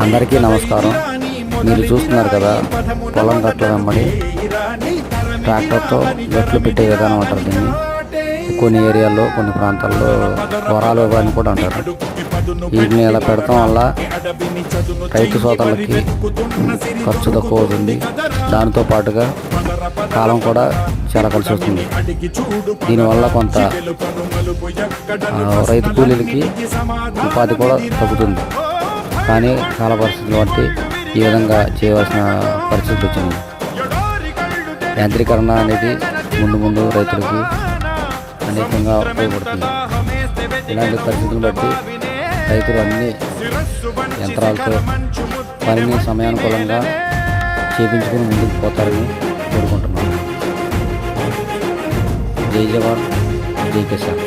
అందరికీ నమస్కారం. మీరు చూస్తున్నారు కదా, పొలం గట్ల వెంబడి ట్రాక్టర్తో గట్లు పెట్టే విధానం అంటారు దీన్ని. కొన్ని ఏరియాల్లో, కొన్ని ప్రాంతాల్లో వరాలు అని కూడా అంటారు. వీటిని ఇలా పెడతాం వల్ల రైతు సోదరులకి ఖర్చు తక్కువ అవుతుంది. దానితో పాటుగా కాలం కూడా చాలా కలిసి వస్తుంది. దీనివల్ల కొంత రైతు కూలీలకి ఉపాధి కూడా తగ్గుతుంది. కానీ కాల పరిస్థితులు బట్టి ఈ విధంగా చేయవలసిన పరిస్థితి వచ్చింది. యాంత్రీకరణ అనేది ముందు ముందు రైతులకి అనేకంగా ఉపయోగపడుతుంది. ఇలాంటి పరిస్థితులను బట్టి రైతులు అన్ని యంత్రాలతో పనిని సమయానుకూలంగా చేపించుకుని ముందుకు పోతారని కోరుకుంటున్నాను. జై జవాన్, జై కిసాన్.